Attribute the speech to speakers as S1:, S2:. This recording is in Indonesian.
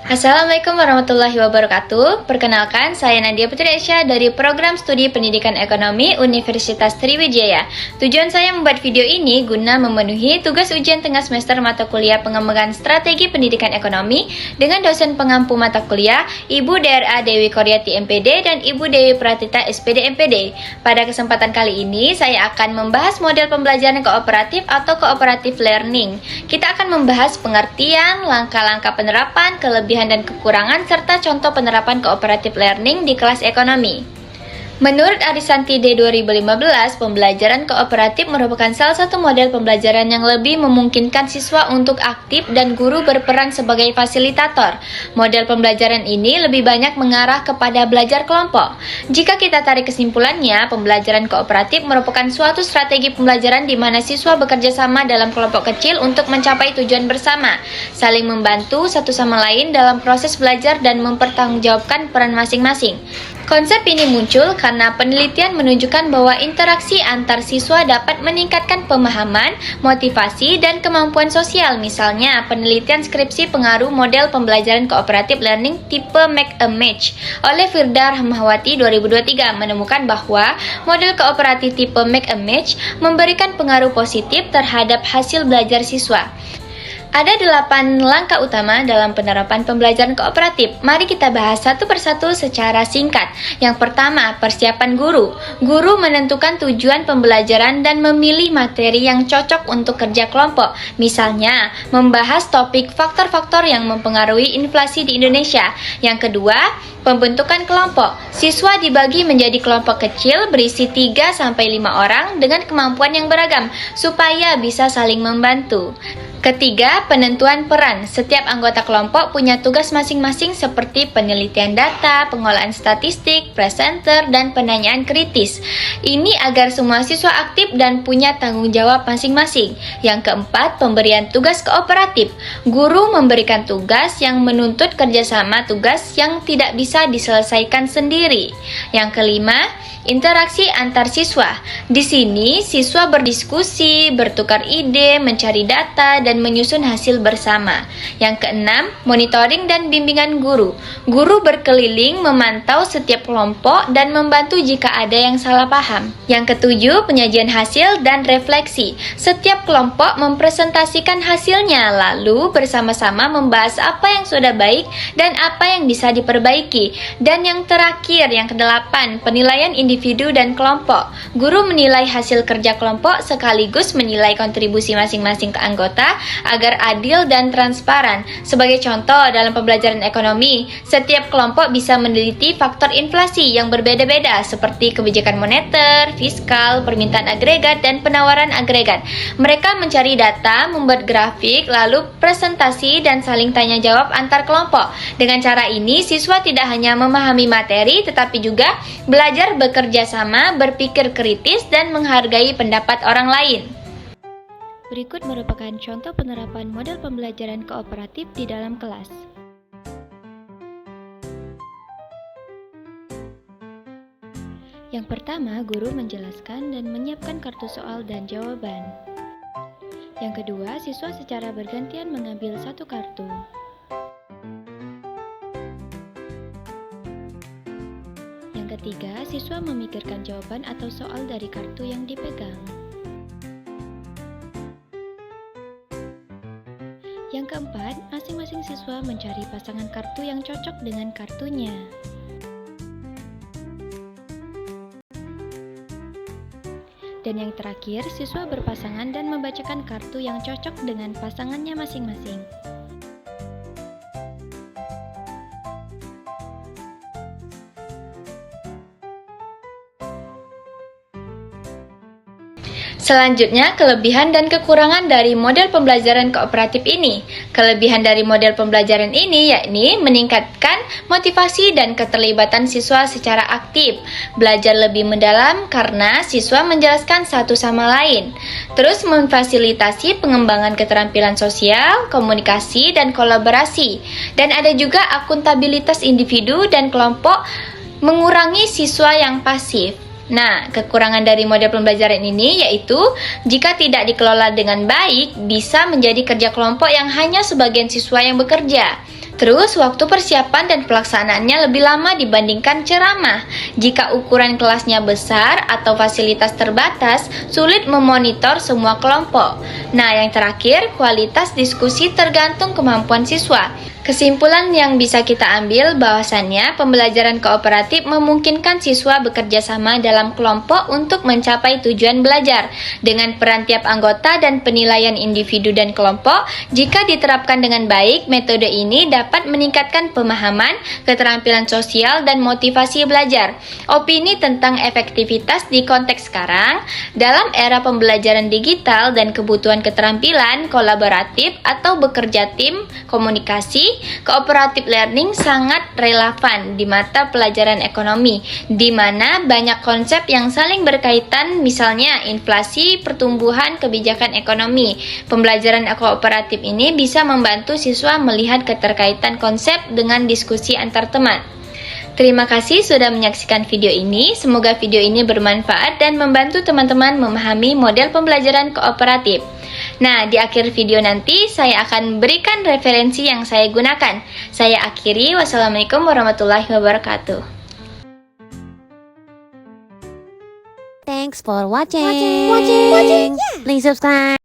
S1: Assalamualaikum warahmatullahi wabarakatuh. Perkenalkan, saya Nadia Putri Aisyah dari Program Studi Pendidikan Ekonomi Universitas Sriwijaya. Tujuan saya membuat video ini guna memenuhi tugas ujian tengah semester mata kuliah pengembangan strategi pendidikan ekonomi dengan dosen pengampu mata kuliah Ibu DRA Dewi Koryati MPD dan Ibu Dewi Pratita SPD MPD. Pada kesempatan kali ini, saya akan membahas model pembelajaran kooperatif atau cooperative learning. Kita akan membahas pengertian, langkah-langkah penerapan, kelebihan dan kekurangan, serta contoh penerapan cooperative learning di kelas ekonomi. Menurut Arisanti D. 2015, pembelajaran kooperatif merupakan salah satu model pembelajaran yang lebih memungkinkan siswa untuk aktif dan guru berperan sebagai fasilitator. Model pembelajaran ini lebih banyak mengarah kepada belajar kelompok. Jika kita tarik kesimpulannya, pembelajaran kooperatif merupakan suatu strategi pembelajaran di mana siswa bekerja sama dalam kelompok kecil untuk mencapai tujuan bersama, saling membantu satu sama lain dalam proses belajar dan mempertanggungjawabkan peran masing-masing. Konsep ini muncul karena penelitian menunjukkan bahwa interaksi antar siswa dapat meningkatkan pemahaman, motivasi, dan kemampuan sosial. Misalnya, penelitian skripsi pengaruh model pembelajaran cooperative learning tipe Make a Match oleh Firda Rahmawati 2023 menemukan bahwa model kooperatif tipe Make a Match memberikan pengaruh positif terhadap hasil belajar siswa. Ada 8 langkah utama dalam penerapan pembelajaran kooperatif. Mari kita bahas satu persatu secara singkat. Yang pertama, persiapan guru. Guru menentukan tujuan pembelajaran dan memilih materi yang cocok untuk kerja kelompok. Misalnya, membahas topik faktor-faktor yang mempengaruhi inflasi di Indonesia. Yang kedua, pembentukan kelompok. Siswa dibagi menjadi kelompok kecil berisi 3-5 orang dengan kemampuan yang beragam supaya bisa saling membantu. Ketiga, penentuan peran. Setiap anggota kelompok punya tugas masing-masing seperti penelitian data, pengolahan statistik, presenter, dan penanyaan kritis. Ini agar semua siswa aktif dan punya tanggung jawab masing-masing. Yang keempat, pemberian tugas kooperatif. Guru memberikan tugas yang menuntut kerjasama tugas yang tidak bisa diselesaikan sendiri. Yang kelima, interaksi antar siswa. Di sini, siswa berdiskusi, bertukar ide, mencari data, dan menyusun hasil bersama. Yang keenam, monitoring dan bimbingan guru. Guru berkeliling memantau setiap kelompok dan membantu jika ada yang salah paham. Yang ketujuh, penyajian hasil dan refleksi. Setiap kelompok mempresentasikan hasilnya, lalu bersama-sama membahas apa yang sudah baik dan apa yang bisa diperbaiki. Dan yang terakhir, yang kedelapan, penilaian individu dan kelompok. Guru menilai hasil kerja kelompok sekaligus menilai kontribusi masing-masing ke anggota agar adil dan transparan. Sebagai contoh, dalam pembelajaran ekonomi, setiap kelompok bisa meneliti faktor inflasi yang berbeda-beda seperti kebijakan moneter, fiskal, permintaan agregat, dan penawaran agregat. Mereka mencari data, membuat grafik, lalu presentasi dan saling tanya jawab antar kelompok. Dengan cara ini, siswa tidak hanya memahami materi tetapi juga belajar bekerja sama, berpikir kritis, dan menghargai pendapat orang lain. Berikut merupakan contoh penerapan model pembelajaran kooperatif di dalam kelas. Yang pertama, guru menjelaskan dan menyiapkan kartu soal dan jawaban. Yang kedua, siswa secara bergantian mengambil satu kartu. Yang ketiga, siswa memikirkan jawaban atau soal dari kartu yang dipegang. Yang keempat, masing-masing siswa mencari pasangan kartu yang cocok dengan kartunya. Dan yang terakhir, siswa berpasangan dan membacakan kartu yang cocok dengan pasangannya masing-masing. Selanjutnya, kelebihan dan kekurangan dari model pembelajaran kooperatif ini. Kelebihan dari model pembelajaran ini yakni meningkatkan motivasi dan keterlibatan siswa secara aktif, belajar lebih mendalam karena siswa menjelaskan satu sama lain, terus memfasilitasi pengembangan keterampilan sosial, komunikasi, dan kolaborasi, dan ada juga akuntabilitas individu dan kelompok, mengurangi siswa yang pasif. Nah, kekurangan dari model pembelajaran ini yaitu jika tidak dikelola dengan baik, bisa menjadi kerja kelompok yang hanya sebagian siswa yang bekerja. Terus, waktu persiapan dan pelaksanaannya lebih lama dibandingkan ceramah. Jika ukuran kelasnya besar atau fasilitas terbatas, sulit memonitor semua kelompok. Nah, yang terakhir, kualitas diskusi tergantung kemampuan siswa. Kesimpulan yang bisa kita ambil bahwasannya pembelajaran kooperatif memungkinkan siswa bekerja sama dalam kelompok untuk mencapai tujuan belajar. Dengan peran tiap anggota dan penilaian individu dan kelompok, jika diterapkan dengan baik, metode ini dapat meningkatkan pemahaman, keterampilan sosial, dan motivasi belajar. Opini tentang efektivitas di konteks sekarang, dalam era pembelajaran digital dan kebutuhan keterampilan kolaboratif atau bekerja tim, komunikasi, cooperative learning sangat relevan di mata pelajaran ekonomi, di mana banyak konsep yang saling berkaitan, misalnya inflasi, pertumbuhan, kebijakan ekonomi. Pembelajaran kooperatif ini bisa membantu siswa melihat keterkaitan konsep dengan diskusi antar teman. Terima kasih sudah menyaksikan video ini. Semoga video ini bermanfaat dan membantu teman-teman memahami model pembelajaran kooperatif. Nah, di akhir video nanti saya akan berikan referensi yang saya gunakan. Saya akhiri. Wassalamualaikum warahmatullahi wabarakatuh.
S2: Thanks for watching. Please subscribe.